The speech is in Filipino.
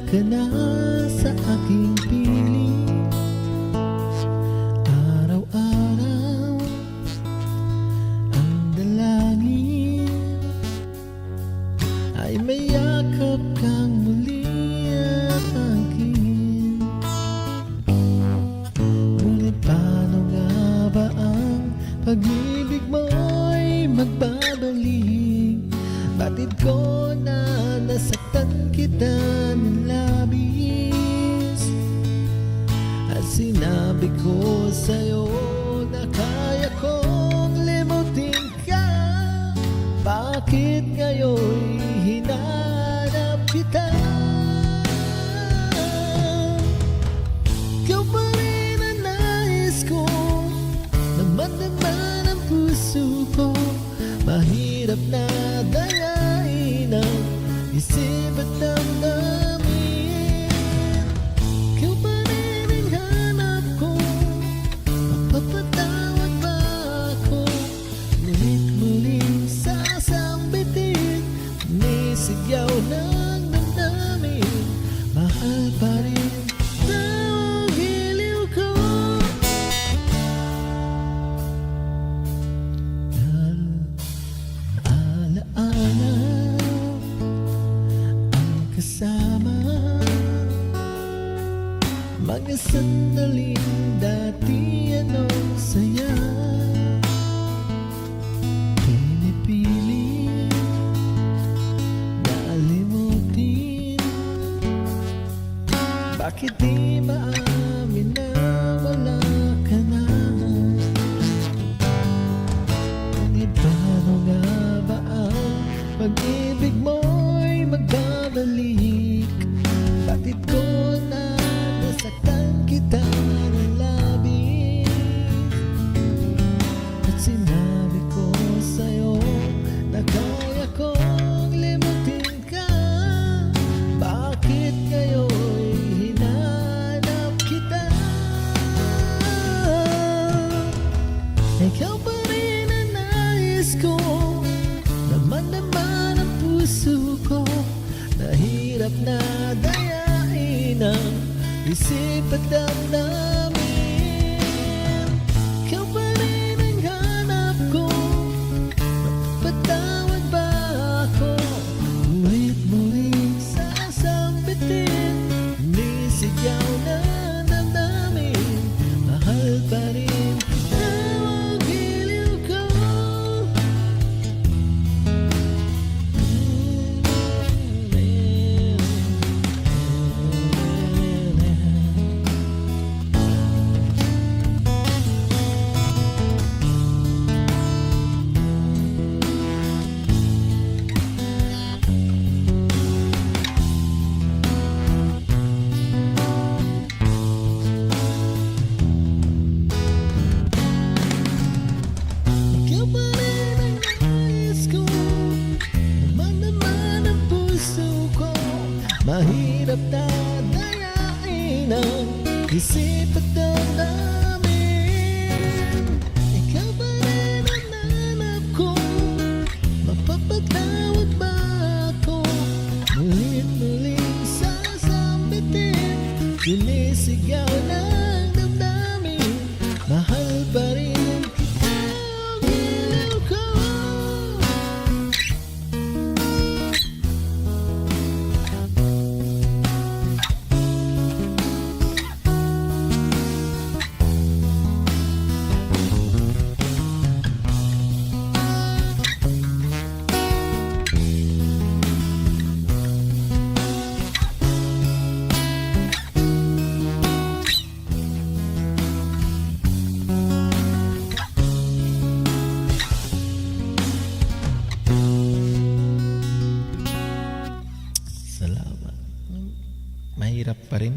ka na sa aking piling. Araw-araw ang dalangin ay mayakap kang muli at akin. Ngunit paano nga ba ang pag-ibig mo'y magbabalik? Batid ko na nasaktan kita ng labis, at sinabi ko sa'yo na kaya kong limutin ka. Bakit ngayon'y hinanap kita? Ikaw pa rin ang nais ko, naman ang puso ko. Mahirap na dayain ang isip at damdamin. Ikaw pa rin ang hanap ko, mapapatawad ba ako? Ngunit muling sasambitin, nisigaw ng damdamin. Mahal pa rin daw ang giliw ko. Alaala ang kasama, mga sandaling dati anong saya. Pinipilit na alimutin, bakit di maamin na wala ka na? Ngunit paano nga ba ang pag-ibig mo'y magbabalik? Batid ko na nasaktan kita ng labis, at sinabi ko sa'yo na kaya kong limutin ka. Bakit ngayon'y hinanap kita? Ikaw pa rin ang nais ko, naman ang puso ko. Nahirap na dayain ang isip at damdamin. Ikaw pa rin ang hanap ko, mapapatawad ba ako? Ngunit muling sasambitin, nisigaw na damdamin. Mahal pa rin daw ang giliw ko. Ikaw pa rin ang nais ko, naman ang puso ko. Mahirap na dayain ang isip at damdamin. Ikaw pa rin ang nanap ko, mapapatawad ba ako? Ngunit muling sasambitin, sinisigaw ng damdamin. Mahal pa rin kita, ang giliw ko. Salamat. Mahirap pa rin.